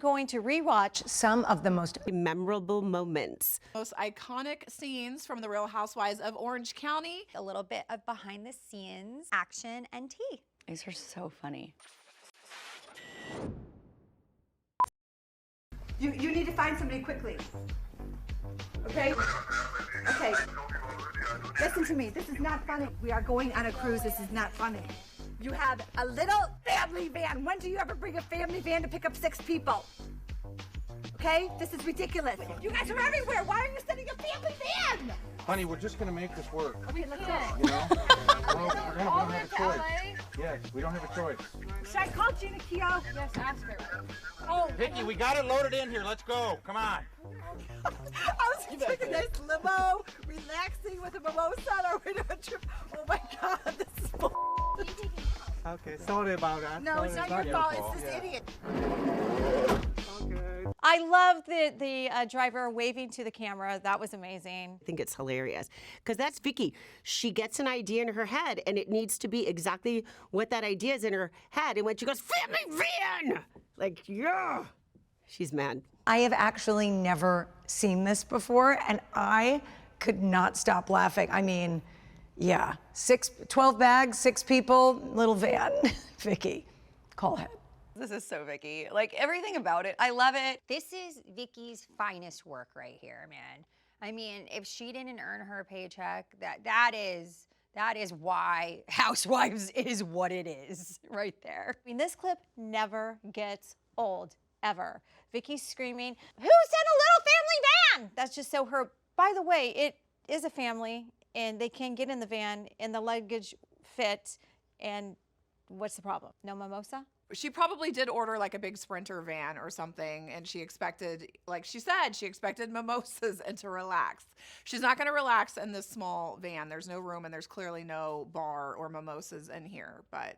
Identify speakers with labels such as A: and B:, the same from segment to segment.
A: going to rewatch some of the most
B: memorable moments.
C: Most iconic scenes from the Real Housewives of Orange County.
D: A little bit of behind the scenes action and tea.
E: These are so funny.
F: You need to find somebody quickly. Okay? Okay. Listen to me. This is not funny. We are going on a cruise. This is not funny. You have a little family van. When do you ever bring a family van to pick up 6 people? Okay? This is ridiculous. You guys are everywhere. Why are you sending a family van?
G: Honey, we're just gonna make this work.
F: Okay, let's go.
G: You know? we don't have a choice. Yes, we don't have a choice.
F: Should I call Gina Kirschenheiter? Yes, ask her. Oh,
G: Vicki, we got it loaded in here. Let's go. Come on.
F: I was taking a nice limo, relaxing with a mimosa on our way to a trip. Oh my God, this is bull.
H: Okay, sorry about that.
F: No, it's not your fault. It's this idiot.
H: Okay.
A: I love the driver waving to the camera. That was amazing.
B: I think it's hilarious because that's Vicki. She gets an idea in her head and it needs to be exactly what that idea is in her head. And when she goes, family van! Like, yeah, she's mad.
A: I have actually never seen this before, and I could not stop laughing. I mean, yeah, 12 bags, 6 people, little van. Vicki, call head.
E: This is so Vicki. Like, everything about it, I love it.
D: This is Vicki's finest work right here, man. I mean, if she didn't earn her paycheck, that is why Housewives is what it is right there.
A: I mean, this clip never gets old, ever. Vicki's screaming, "Who sent a little family van?" That's just so her. By the way, it is a family, and they can get in the van, and the luggage fit, and what's the problem? No mimosa?
C: She probably did order like a big Sprinter van or something, and she expected, like she said, she expected mimosas and to relax. She's not going to relax in this small van. There's no room, and there's clearly no bar or mimosas in here, but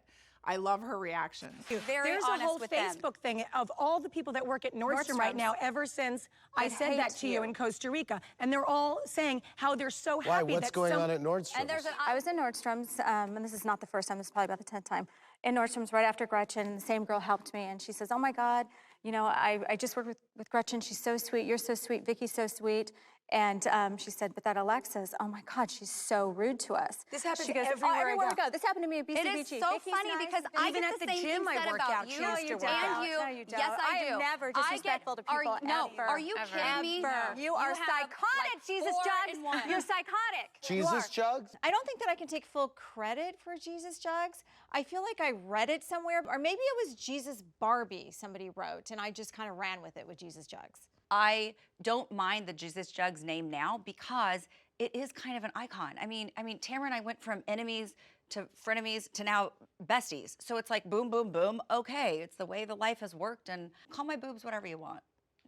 C: I love her reaction.
D: Very
I: There's a
D: honest
I: whole
D: with them.
I: Facebook thing of all the people that work at Nordstrom right now ever since I said that to you in Costa Rica. And they're all saying how they're so happy.
J: Why? What's going on at Nordstrom?
D: And there's
K: I was in Nordstrom's, and this is not the first time, this is probably about the 10th time, in Nordstrom's right after Gretchen, and the same girl helped me, and she says, oh my God, you know, I just worked with Gretchen, she's so sweet, you're so sweet, Vicki's so sweet. And she said, but that Alexis, oh my God, she's so rude to us.
I: This happens
K: she goes,
I: everywhere
K: we go. This happened to me at BCBG.
D: It is so
K: Vicki's
D: funny
K: nice.
D: because I
I: Even
D: get
I: at
D: the
I: the
D: same
I: gym
D: thing
I: I
D: said
I: work
D: about
I: out,
D: you.
I: she used to work
D: and
I: out.
D: you.
K: No, you don't.
D: Yes, I do.
K: am never disrespectful to
D: are
K: people,
D: you, no,
K: ever.
D: are you kidding me?
K: Ever. You are
D: have,
K: psychotic,
D: like,
K: Jesus
D: 4
K: Jugs.
D: in 1.
K: You're psychotic.
J: Jesus Jugs?
A: I don't think that I can take full credit for Jesus Jugs. I feel like I read it somewhere, or maybe it was Jesus Barbie somebody wrote, and I just kind of ran with it with Jesus Jugs.
E: I don't mind the Jesus Jugs name now because it is kind of an icon. I mean, Tamra and I went from enemies to frenemies to now besties. So it's like boom, boom, boom. Okay, it's the way the life has worked, and call my boobs whatever you want.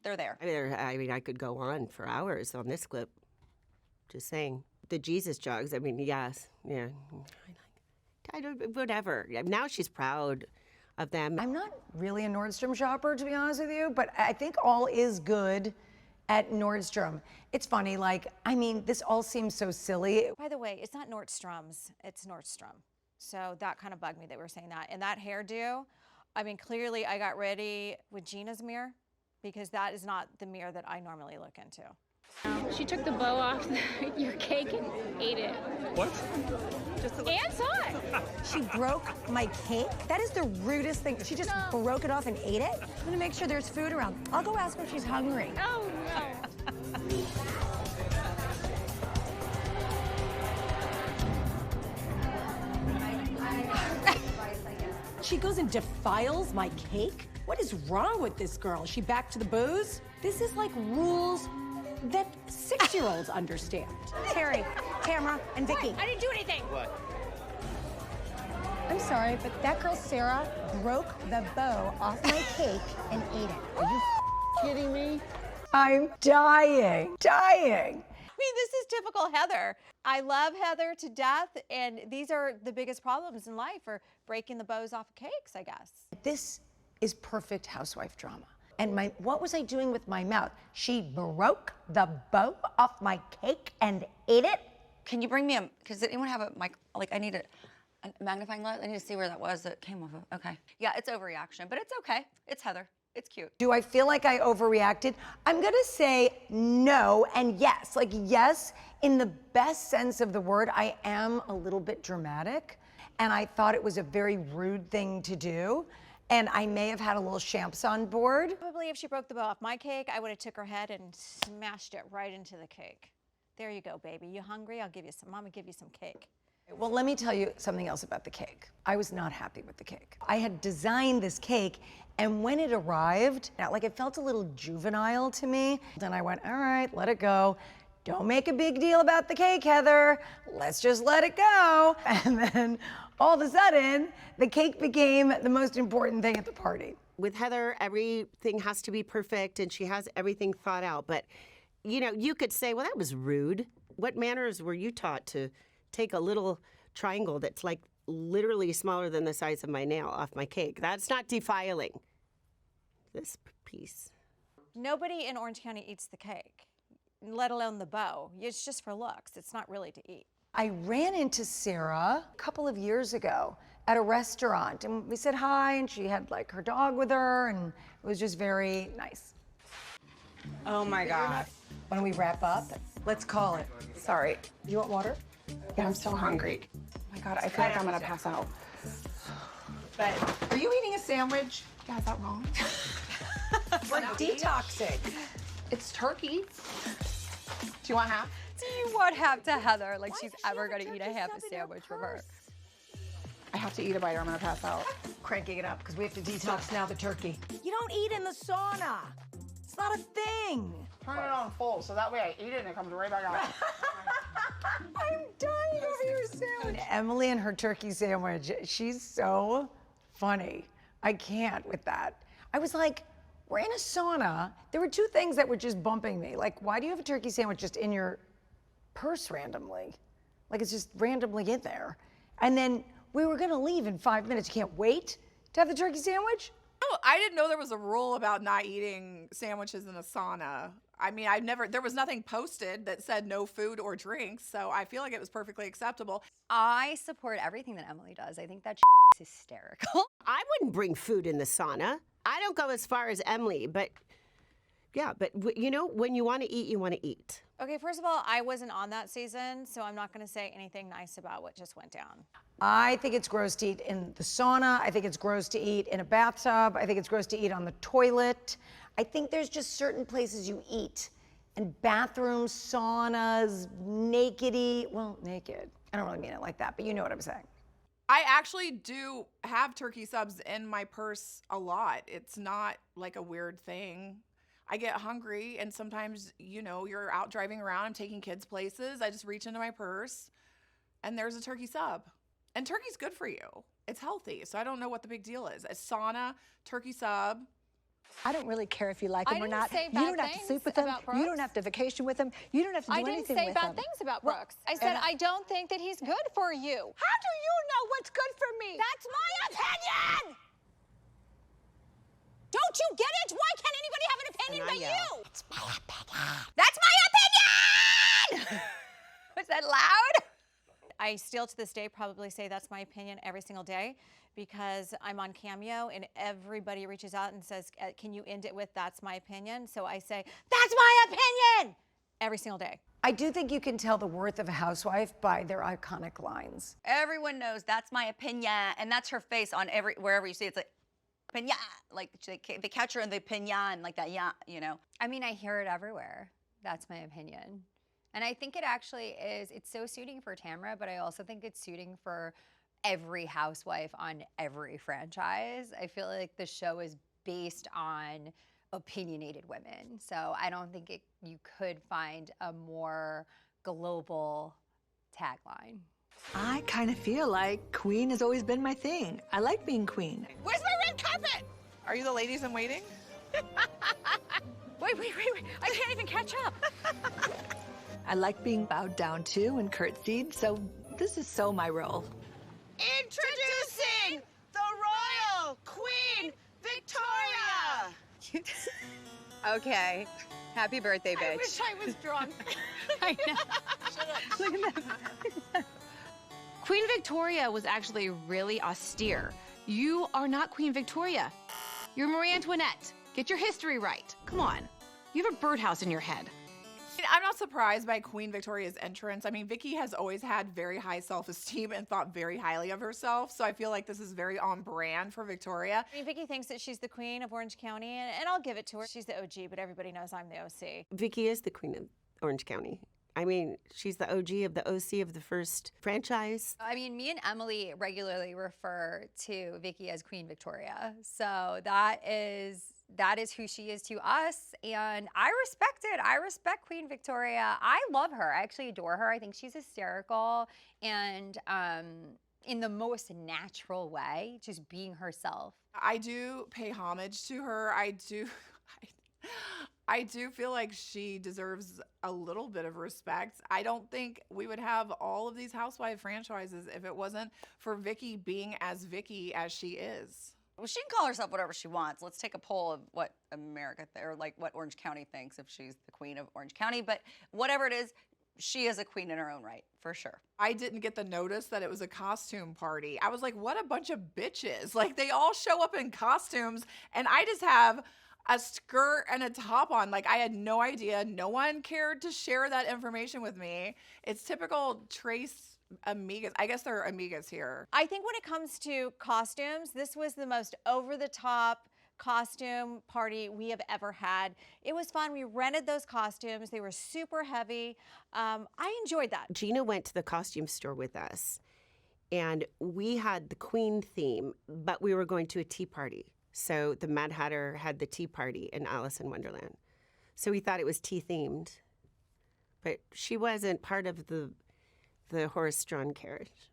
E: They're there.
B: I mean, I could go on for hours on this clip. Just saying. The Jesus Jugs, I mean, yes, yeah. I don't, whatever. Now she's proud of them.
A: I'm not really a Nordstrom shopper, to be honest with you, but I think all is good at Nordstrom. It's funny, like, I mean, this all seems so silly. By the way, it's not Nordstrom's, it's Nordstrom. So that kind of bugged me that we were saying that. And that hairdo, I mean, clearly I got ready with Gina's mirror because that is not the mirror that I normally look into.
L: She took the bow off your cake and ate it.
H: What?
L: And saw it.
I: She broke my cake? That is the rudest thing. She just broke it off and ate it? I'm gonna make sure there's food around. I'll go ask her if she's hungry.
L: Oh, no.
I: She goes and defiles my cake? What is wrong with this girl? Is she back to the booze? This is like rules that 6-year-olds understand. Terry, Tamra, and Vicki.
L: I didn't do anything.
H: What?
I: I'm sorry, but that girl Sarah broke the bow off my cake and ate it. Are you kidding me?
A: I'm dying. I mean, this is typical Heather. I love Heather to death, and these are the biggest problems in life, are breaking the bows off of cakes, I guess.
I: This is perfect housewife drama. And what was I doing with my mouth? She broke the bow off my cake and ate it?
E: Can you bring me because anyone have a mic? Like, I need a magnifying glass. I need to see where that was that came off of. Okay. Yeah, it's overreaction, but it's okay. It's Heather. It's cute.
A: Do I feel like I overreacted? I'm gonna say no and yes. Like yes, in the best sense of the word, I am a little bit dramatic, and I thought it was a very rude thing to do. And I may have had a little champs on board.
K: Probably if she broke the bow off my cake, I would have took her head and smashed it right into the cake. There you go, baby. You hungry? I'll give you some. Mama, give you some cake.
A: Well, let me tell you something else about the cake. I was not happy with the cake. I had designed this cake, and when it arrived, like it felt a little juvenile to me. Then I went, all right, let it go. Don't make a big deal about the cake, Heather. Let's just let it go. And then all of a sudden, the cake became the most important thing at the party.
B: With Heather, everything has to be perfect, and she has everything thought out. But, you know, you could say, well, that was rude. What manners were you taught to take a little triangle that's like literally smaller than the size of my nail off my cake? That's not defiling. This piece.
K: Nobody in Orange County eats the cake, let alone the bow. It's just for looks. It's not really to eat.
A: I ran into Sarah a couple of years ago at a restaurant, and we said hi, and she had like her dog with her, and it was just very nice.
M: Oh my God.
A: Why don't we wrap up? Let's call it.
C: Sorry.
A: You want water?
C: Yeah, I'm so hungry. Oh my God, I feel like I'm gonna pass out.
A: But
C: Are you eating a sandwich? Yeah, is that wrong?
A: we're detoxing.
C: It's turkey. Do you want half?
D: Do you want half to Heather? Like she's ever gonna eat a half a sandwich from her.
C: I have to eat a bite or I'm gonna pass out.
A: Cranking it up because we have to detox now the turkey.
I: You don't eat in the sauna. It's not a thing.
C: Turn it on full so that way I eat it and it comes right back out.
A: I'm dying over your sandwich. Emily and her turkey sandwich, she's so funny. I can't with that. I was like, we're in a sauna. There were two things that were just bumping me. Like, why do you have a turkey sandwich just in your purse randomly? Like, it's just randomly in there. And then we were gonna leave in 5 minutes. You can't wait to have the turkey sandwich?
C: Oh, I didn't know there was a rule about not eating sandwiches in a sauna. I mean, there was nothing posted that said no food or drinks, so I feel like it was perfectly acceptable.
D: I support everything that Emily does. I think that is hysterical.
B: I wouldn't bring food in the sauna. I don't go as far as Emily, but yeah, but you know, when you want to eat, you want to eat.
K: Okay, first of all, I wasn't on that season, so I'm not going to say anything nice about what just went down.
A: I think it's gross to eat in the sauna. I think it's gross to eat in a bathtub. I think it's gross to eat on the toilet. I think there's just certain places you eat. And bathrooms, saunas, naked. I don't really mean it like that, but you know what I'm saying.
C: I actually do have turkey subs in my purse a lot. It's not like a weird thing. I get hungry and sometimes, you know, you're out driving around, I'm taking kids places. I just reach into my purse and there's a turkey sub. And turkey's good for you. It's healthy. So I don't know what the big deal is. A sauna, turkey sub.
F: I don't really care if you like them or not.
D: say
F: You
D: bad
F: don't have to
D: things
F: sleep with them.
D: about
F: You
D: Brooks.
F: don't have to vacation with them. You don't have to do
D: I didn't
F: anything
D: say
F: with
D: bad
F: them.
D: things about
F: Well,
D: Brooks. I said I don't think that he's good for you.
F: How do you know what's good for me?
D: That's my opinion!
F: Don't you get it? Why can't anybody have an opinion but you?
D: It's my opinion. That's my opinion! Was that loud?
K: I still to this day probably say that's my opinion every single day because I'm on Cameo and everybody reaches out and says, can you end it with that's my opinion? So I say, that's my opinion every single day.
A: I do think you can tell the worth of a housewife by their iconic lines.
E: Everyone knows that's my opinion, and that's her face on wherever you see it. It's like, opinion, like they catch her in the opinion, like that, yeah, you know.
D: I mean, I hear it everywhere. That's my opinion. And I think it actually is, it's so suiting for Tamra, but I also think it's suiting for every housewife on every franchise. I feel like the show is based on opinionated women. So I don't think you could find a more global tagline.
F: I kind of feel like queen has always been my thing. I like being queen.
C: Where's my red carpet? Are you the ladies in waiting?
F: Wait. I can't even catch up. I like being bowed down to and curtsied, so this is so my role.
B: Introducing the Royal Queen Victoria!
M: Okay. Happy birthday, bitch.
F: I wish I was drunk.
M: I know. Look at that. Queen Victoria was actually really austere. You are not Queen Victoria. You're Marie Antoinette. Get your history right. Come on. You have a birdhouse in your head.
C: I'm not surprised by Queen Victoria's entrance. I mean, Vicki has always had very high self-esteem and thought very highly of herself. So I feel like this is very on brand for Victoria.
K: I mean, Vicki thinks that she's the queen of Orange County, and I'll give it to her. She's the OG, but everybody knows I'm the OC.
B: Vicki is the queen of Orange County. I mean, she's the OG of the OC of the first franchise.
D: I mean, me and Emily regularly refer to Vicki as Queen Victoria. So that is who she is to us, and I respect it. I respect Queen Victoria. I love her. I actually adore her. I think she's hysterical and in the most natural way, just being herself.
C: I do pay homage to her. I do feel like she deserves a little bit of respect. I don't think we would have all of these Housewives franchises if it wasn't for Vicki being as Vicki as she is.
E: Well, she can call herself whatever she wants. Let's take a poll of what America, or like what Orange County thinks if she's the queen of Orange County. But whatever it is, she is a queen in her own right, for sure.
C: I didn't get the notice that it was a costume party. I was like, what a bunch of bitches. Like, they all show up in costumes, and I just have a skirt and a top on. Like, I had no idea. No one cared to share that information with me. It's typical Trace Amigas. I guess they're Amigas here.
K: I think when it comes to costumes, this was the most over-the-top costume party we have ever had. It was fun. We rented those costumes. They were super heavy. I enjoyed that.
B: Gina went to the costume store with us, and we had the Queen theme, but we were going to a tea party. So the Mad Hatter had the tea party in Alice in Wonderland. So we thought it was tea-themed, but she wasn't part of the horse-drawn carriage.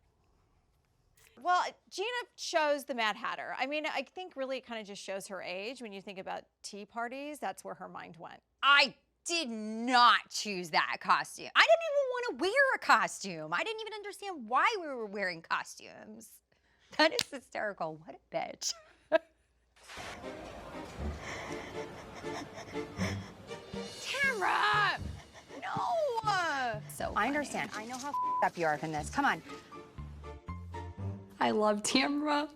K: Well, Gina chose the Mad Hatter. I mean, I think really it kind of just shows her age. When you think about tea parties, that's where her mind went.
D: I did not choose that costume. I didn't even want to wear a costume. I didn't even understand why we were wearing costumes. That is hysterical. What a bitch. Tamra! No! So I understand. I know how up you are from this. Come on.
N: I love Tamra,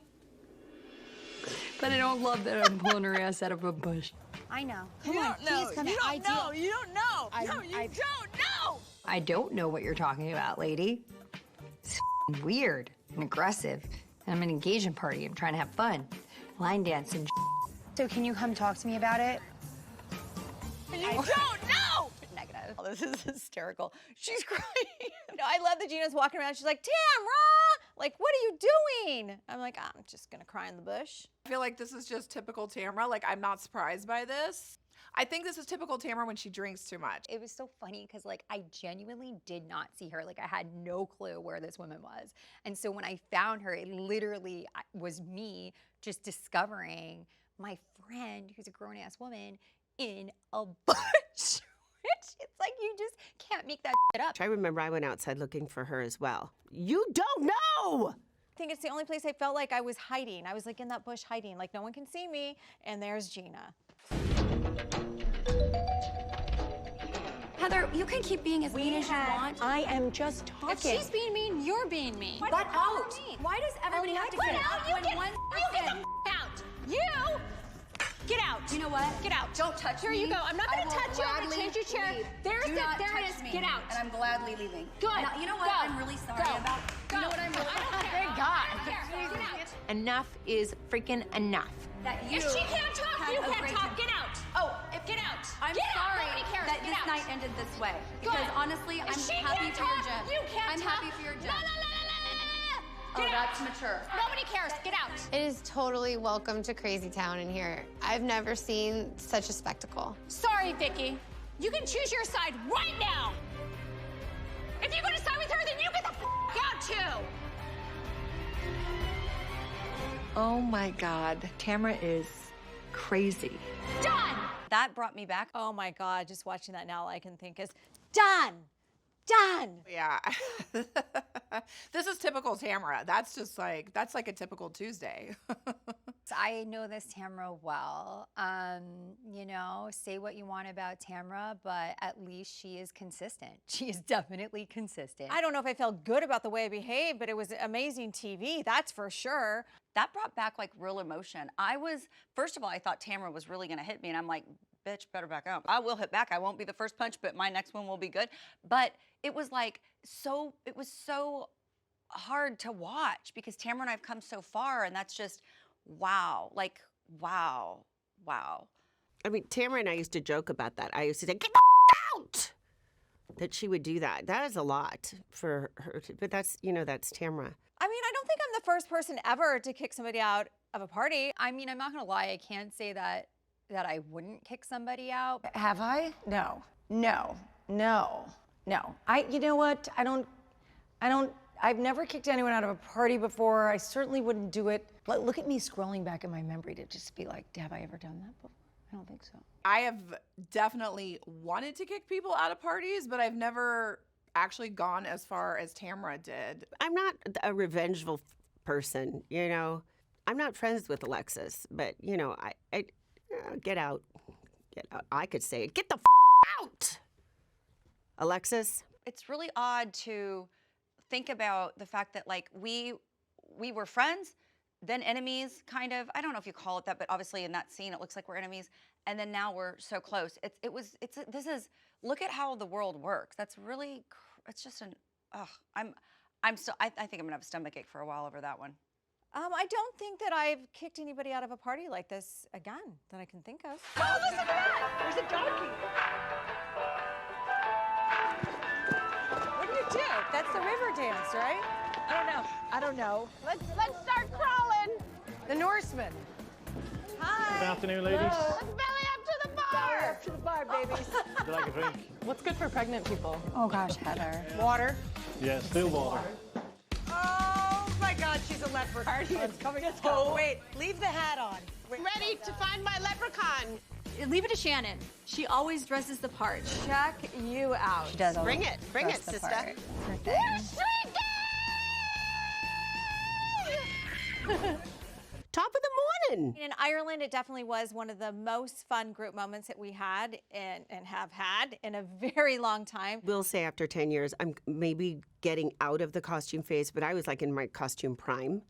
N: but I don't love that I'm pulling her ass out of a bush.
D: I know.
N: Come on, please come in.
F: You don't know. You don't know. No, you don't know.
N: I don't know what you're talking about, lady. It's weird and aggressive. And I'm an engagement party. I'm trying to have fun. Line dance and
D: So can you come talk to me about it?
F: You don't know.
D: Negative.
E: Oh, this is hysterical. She's crying.
K: No, I love that Gina's walking around. She's like, Tamra, like, what are you doing? I'm like, I'm just gonna cry in the bush.
C: I feel like this is just typical Tamra. Like, I'm not surprised by this. I think this is typical Tamra when she drinks too much.
D: It was so funny because, like, I genuinely did not see her. Like, I had no clue where this woman was. And so when I found her, it literally was me just discovering my friend, who's a grown-ass woman, in a bush. It's like you just can't make that shit up.
B: I remember I went outside looking for her as well. You don't know!
K: I think it's the only place I felt like I was hiding. I was like in that bush hiding, like no one can see me, and there's Gina.
N: Heather, you can keep being as mean as you want.
I: I am just talking.
N: If she's being mean, you're being mean.
F: Butt out.
N: Why does everybody have to get out when one person...
F: Out. You get out.
N: You know what?
F: Get out.
N: Don't touch
F: Here
N: me.
F: you go. I'm not going to touch you. I'm going to change your chair.
N: Leave.
F: There
N: Do not
F: it
N: touch
F: is.
N: me.
F: Get out.
N: And I'm gladly leaving.
F: Good.
N: Now, you know what
F: Go.
N: I'm really sorry
F: Go.
N: about?
F: Go.
N: You know what I'm really...
F: I don't care.
N: Thank God.
F: I don't care. Get out.
I: Enough is freaking enough.
N: That you
F: If she can't talk,
N: had
F: you
N: a
F: can't
N: great
F: talk.
N: time.
F: Get out.
N: Oh,
F: Get out.
N: I'm
F: Get out.
N: sorry
F: Nobody cares.
N: that
F: Get
N: this
F: out.
N: night ended this way.
F: Good.
N: Because honestly,
F: If
N: I'm
F: she
N: happy
F: can't
N: for your
F: talk,
N: gem.
F: you can't
N: I'm
F: talk.
N: happy for your
F: La,
N: gem.
F: la, la, la, la, la.
N: Oh,
F: Get out.
N: that's mature.
F: Nobody cares. Get out.
O: It is totally welcome to Crazy Town in here. I've never seen such a spectacle.
F: Sorry, Vicki. You can choose your side right now. If you're going to side with her, then you get the out too.
I: Oh my God, Tamra is crazy.
F: Done.
E: That brought me back.
K: Oh my God, just watching that now, all I can think is, done, done.
C: Yeah. This is typical Tamra. That's like a typical Tuesday.
D: I know this Tamra well. You know, say what you want about Tamra, but at least she is consistent. She is definitely consistent.
I: I don't know if I felt good about the way I behaved, but it was amazing TV, that's for sure.
E: That brought back like real emotion. First of all, I thought Tamra was really gonna hit me, and I'm like, bitch, better back up. I will hit back. I won't be the first punch, but my next one will be good. But it was like it was so hard to watch because Tamra and I have come so far, and that's just wow. Like, wow.
B: I mean, Tamra and I used to joke about that. I used to say, get the out! That she would do that. That is a lot for her. But that's Tamra.
I: I mean, I don't think I'm the first person ever to kick somebody out of a party.
D: I mean, I'm not gonna lie, I can't say that I wouldn't kick somebody out.
A: Have I? No. You know what? I've never kicked anyone out of a party before. I certainly wouldn't do it. Look at me scrolling back in my memory to just be like, have I ever done that before? I don't think so.
C: I have definitely wanted to kick people out of parties, but I've never actually gone as far as Tamra did.
B: I'm not a revengeful person, you know. I'm not friends with Alexis, but, you know, I get out. Get out. I could say it. Get the out! Alexis?
E: It's really odd to think about the fact that like we were friends, then enemies, kind of. I don't know if you call it that, but obviously in that scene it looks like we're enemies, and then now we're so close. Look at how the world works. That's really, it's just I think I'm gonna have a stomachache for a while over that one.
I: I don't think that I've kicked anybody out of a party like this again that I can think of.
F: Oh, listen to that! There's a donkey.
I: What do you do? That's the river dance, right? I don't know.
F: Let's start crawling.
I: The Norseman. Hi.
G: Good afternoon, ladies.
F: Let's belly up to the bar.
I: Belly up to the bar, babies.
G: Would you like a drink?
I: What's good for pregnant people?
D: Oh gosh, Heather.
I: Water.
G: Yeah, still water.
I: Oh my God, she's a leprechaun. It's coming. Let's go. Oh, wait, leave the hat on. Wait.
F: Ready to find my leprechaun.
K: Leave it to Shannon. She always dresses the part.
I: Check you out.
D: She does.
B: Bring it, sister.
D: Her thing.
B: Top of the morning.
I: In Ireland, it definitely was one of the most fun group moments that we had and have had in a very long time.
B: We'll say after 10 years, I'm maybe getting out of the costume phase, but I was like in my costume prime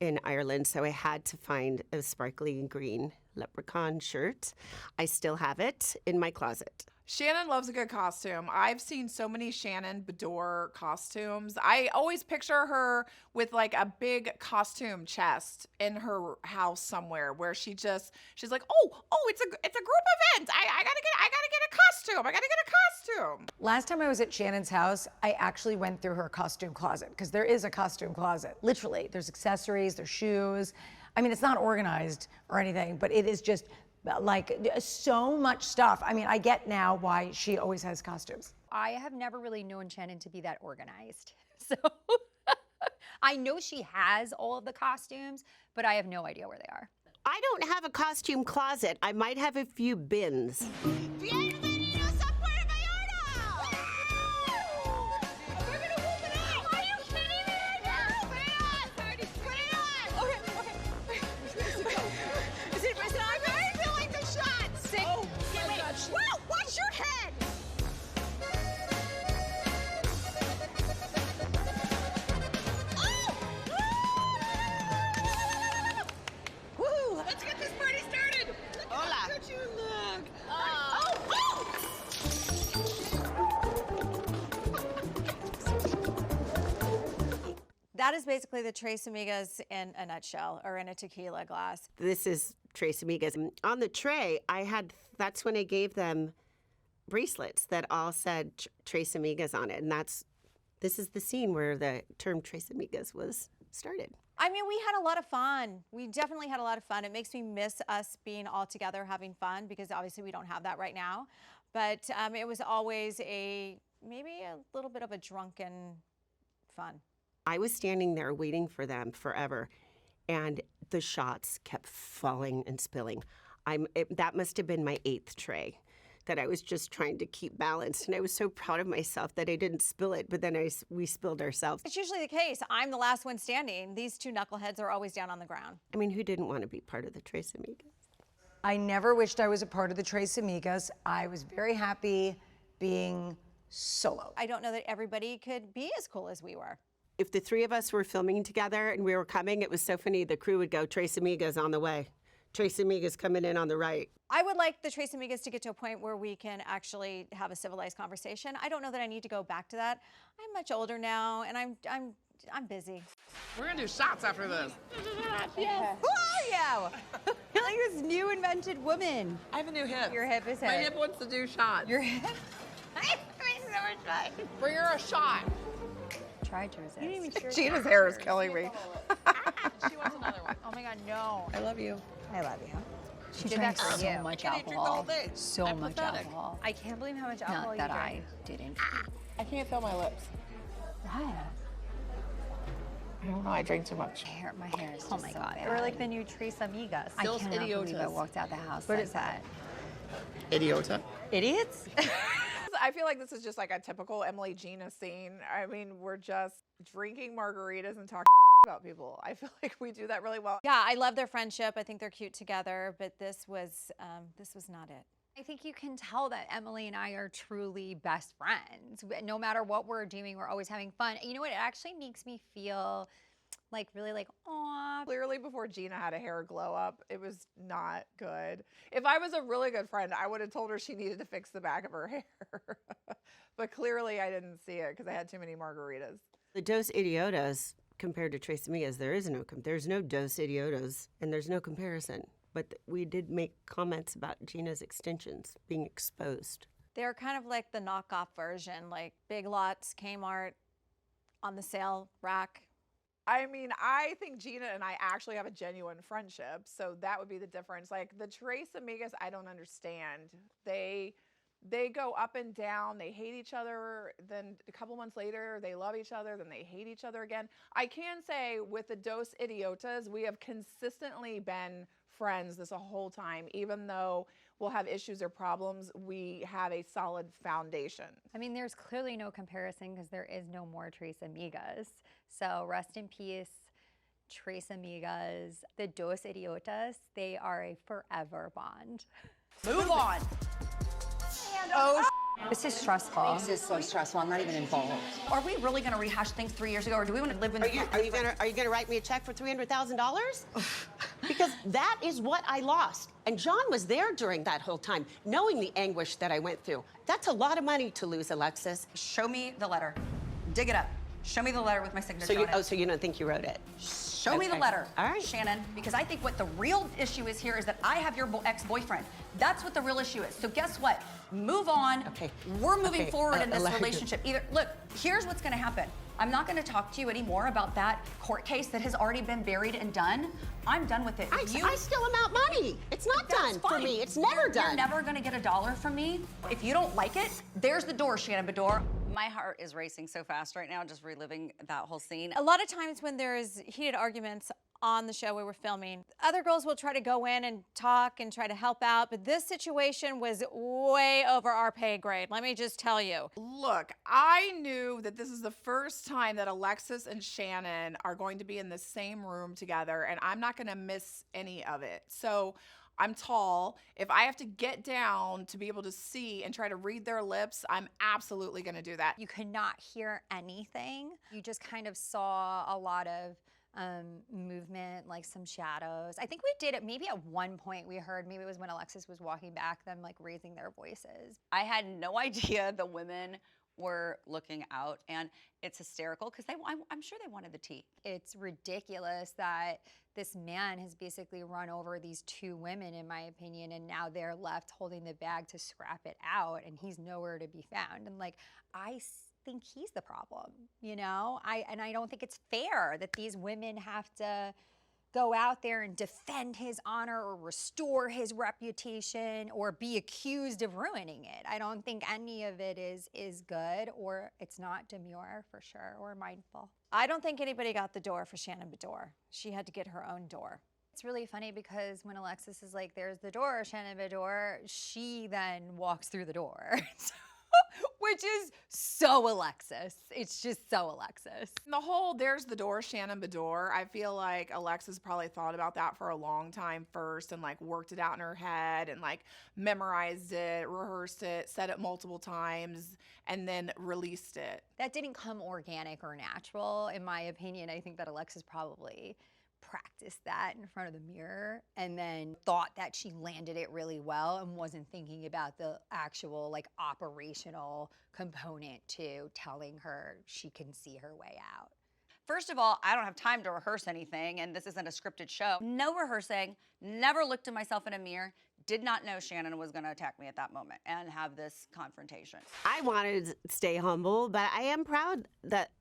B: in Ireland, so I had to find a sparkly green leprechaun shirt. I still have it in my closet.
C: Shannon loves a good costume. I've seen so many Shannon Beador costumes. I always picture her with like a big costume chest in her house somewhere where she's like, oh, it's a group event. I gotta get a costume. I gotta get a costume.
A: Last time I was at Shannon's house, I actually went through her costume closet because there is a costume closet. Literally, there's accessories, there's shoes. I mean, it's not organized or anything, but it is just like so much stuff. I mean, I get now why she always has costumes.
D: I have never really known Shannon to be that organized. So I know she has all of the costumes, but I have no idea where they are.
B: I don't have a costume closet. I might have a few bins.
I: That is basically the Tres Amigas in a nutshell, or in a tequila glass.
B: This is Tres Amigas. On the tray, that's when I gave them bracelets that all said Tres Amigas on it. And this is the scene where the term Tres Amigas was started.
I: I mean, we had a lot of fun. We definitely had a lot of fun. It makes me miss us being all together having fun because obviously we don't have that right now. But it was always maybe a little bit of a drunken fun.
B: I was standing there waiting for them forever, and the shots kept falling and spilling. That must have been my 8th tray that I was just trying to keep balanced. And I was so proud of myself that I didn't spill it, but then we spilled ourselves.
I: It's usually the case. I'm the last one standing. These two knuckleheads are always down on the ground.
B: I mean, who didn't want to be part of the Tres Amigas?
A: I never wished I was a part of the Tres Amigas. I was very happy being solo.
I: I don't know that everybody could be as cool as we were.
B: If the three of us were filming together and we were coming, it was so funny. The crew would go, Tres Amigas on the way. Tres Amigas coming in on the right.
I: I would like the Tres Amigas to get to a point where we can actually have a civilized conversation. I don't know that I need to go back to that. I'm much older now, and I'm busy.
C: We're gonna do shots after this.
D: Yes. Who are you? You're like this new invented woman.
C: I have a new hip.
D: Your hip is
C: My
D: hip.
C: hip wants to do shots.
D: Your hip? It makes so much fun.
C: Bring her a shot.
D: Tried to resist. You didn't even share
C: Gina's hair is killing me.
I: She wants another one. Oh my God, no.
C: I love you.
D: I love you. She
I: did
D: drank
I: that for
D: so
I: you.
D: much
C: Can't drink all
D: alcohol.
C: day.
D: So
C: I'm
D: much
C: pathetic.
D: alcohol.
I: I can't believe how much alcohol
D: Not that
I: you
D: I
I: drank.
D: didn't.
C: I can't feel my lips.
D: Why?
C: I don't know. I drank too much.
D: My hair is just
I: Oh my
D: so
I: God.
D: bad.
I: We're like the new Tres Amigas.
D: I
C: Dos
D: cannot believe I
C: idiotas.
D: walked out the house
I: What
D: like
I: is that?
C: Idiota.
D: Idiots?
C: I feel like this is just like a typical Emily Gina scene. I mean, we're just drinking margaritas and talking about people. I feel like we do that really well.
I: Yeah, I love their friendship. I think they're cute together, but this was not it.
D: I think you can tell that Emily and I are truly best friends. No matter what we're doing, we're always having fun. You know what? It actually makes me feel like really like, aw.
C: Clearly before Gina had a hair glow up, it was not good. If I was a really good friend, I would have told her she needed to fix the back of her hair. But clearly I didn't see it because I had too many margaritas.
B: The Dos Idiotas compared to Tres Amigas, there's no Dos Idiotas, and there's no comparison. But we did make comments about Gina's extensions being exposed.
I: They're kind of like the knockoff version, like Big Lots, Kmart, on the sale rack.
C: I mean, I think Gina and I actually have a genuine friendship, so that would be the difference. Like the Tres Amigas, I don't understand. They go up and down. They hate each other. Then a couple months later, they love each other. Then they hate each other again. I can say with the Dos Idiotas, we have consistently been friends this whole time. Even though we'll have issues or problems, we have a solid foundation.
D: I mean, there's clearly no comparison because there is no more Tres Amigas. So rest in peace, Tres Amigas. The Dos Idiotas, they are a forever bond.
E: Move on.
D: This is stressful.
N: This is so stressful. I'm not even involved.
E: Are we really going to rehash things 3 years ago, or do we want to live in?
B: Are you gonna write me a check for $300,000? Because that is what I lost. And John was there during that whole time, knowing the anguish that I went through. That's a lot of money to lose, Alexis.
E: Show me the letter. Dig it up. Show me the letter with my signature on it.
B: So you don't think you wrote it?
E: Show me the
B: Okay.
E: letter,
B: All right.
E: Shannon, because I think what the real issue is here is that I have your ex-boyfriend. That's what the real issue is. So guess what? Move on.
B: Okay.
E: We're moving forward in this
B: Alexis.
E: relationship. Look, here's what's going to happen. I'm not going to talk to you anymore about that court case that has already been buried and done. I'm done with it.
B: I still am out money. It's not done for me. It's never done.
E: You're never going to get $1 from me. If you don't like it, there's the door, Shannon Beador.
P: My heart is racing so fast right now, just reliving that whole scene.
I: A lot of times when there's heated arguments on the show where we're filming, other girls will try to go in and talk and try to help out, but this situation was way over our pay grade. Let me just tell you.
C: Look, I knew that this is the first time that Alexis and Shannon are going to be in the same room together, and I'm not going to miss any of it. So I'm tall. If I have to get down to be able to see and try to read their lips, I'm absolutely going to do that.
D: You could not hear anything. You just kind of saw a lot of movement, like some shadows. I think we did it maybe at one point we heard, maybe it was when Alexis was walking back, them like raising their voices.
P: I had no idea the women were looking out, and it's hysterical because I'm sure they wanted the tea.
D: It's ridiculous that this man has basically run over these two women, in my opinion, and now they're left holding the bag to scrap it out, and he's nowhere to be found. And like, I think he's the problem, you know? I don't think it's fair that these women have to go out there and defend his honor or restore his reputation or be accused of ruining it. I don't think any of it is good, or it's not demure for sure, or mindful.
I: I don't think anybody got the door for Shannon Beador. She had to get her own door.
D: It's really funny because when Alexis is like, there's the door, Shannon Beador, she then walks through the door. Which is so Alexis. It's just so Alexis.
C: The whole "there's the door, Shannon Beador," I feel like Alexis probably thought about that for a long time first and like worked it out in her head and like memorized it, rehearsed it, said it multiple times, and then released it.
D: That didn't come organic or natural, in my opinion. I think that Alexis probably practiced that in front of the mirror and then thought that she landed it really well and wasn't thinking about the actual like operational component to telling her she can see her way out.
E: First of all, I don't have time to rehearse anything, and this isn't a scripted show. No rehearsing, never looked at myself in a mirror, did not know Shannon was gonna attack me at that moment and have this confrontation.
B: I wanted to stay humble, but I am proud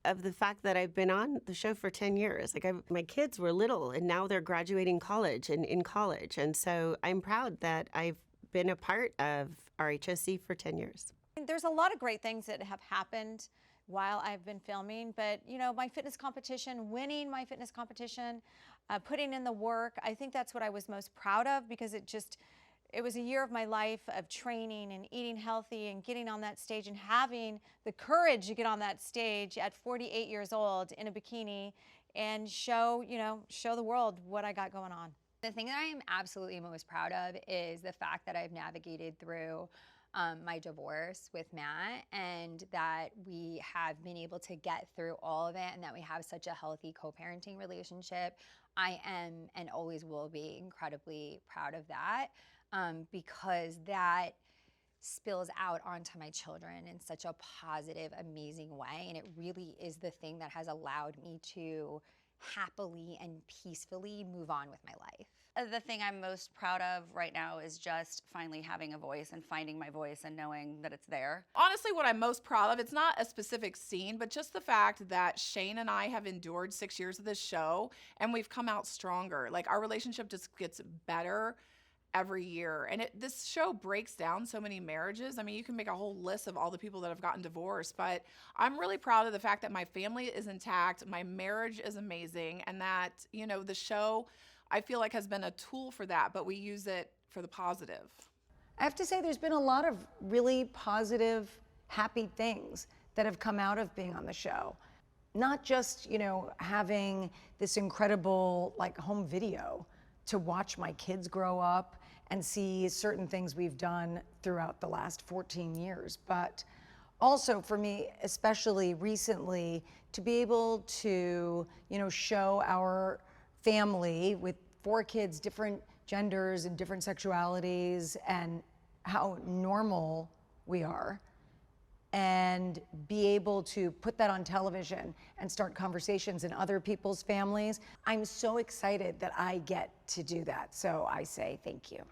B: of the fact that I've been on the show for 10 years. Like my kids were little, and now they're graduating college and in college. And so I'm proud that I've been a part of RHOC for 10 years.
I: There's a lot of great things that have happened while I've been filming, but you know, my fitness competition, winning my fitness competition, putting in the work, I think that's what I was most proud of because it was a year of my life of training and eating healthy and getting on that stage and having the courage to get on that stage at 48 years old in a bikini and show the world what I got going on.
D: The thing that I am absolutely most proud of is the fact that I've navigated through my divorce with Matt and that we have been able to get through all of it and that we have such a healthy co-parenting relationship. I am and always will be incredibly proud of that because that spills out onto my children in such a positive, amazing way. And it really is the thing that has allowed me to happily and peacefully move on with my life.
E: The thing I'm most proud of right now is just finally having a voice and finding my voice and knowing that it's there.
C: Honestly, what I'm most proud of, it's not a specific scene, but just the fact that Shane and I have endured 6 years of this show and we've come out stronger. Like our relationship just gets better every year. And this show breaks down so many marriages. I mean, you can make a whole list of all the people that have gotten divorced, but I'm really proud of the fact that my family is intact, my marriage is amazing, and that, you know, the show, I feel like has been a tool for that, but we use it for the positive.
A: I have to say there's been a lot of really positive, happy things that have come out of being on the show. Not just, you know, having this incredible like home video to watch my kids grow up and see certain things we've done throughout the last 14 years, but also for me, especially recently, to be able to, you know, show our family with 4 kids, different genders and different sexualities, and how normal we are, and be able to put that on television and start conversations in other people's families. I'm so excited that I get to do that. So I say thank you.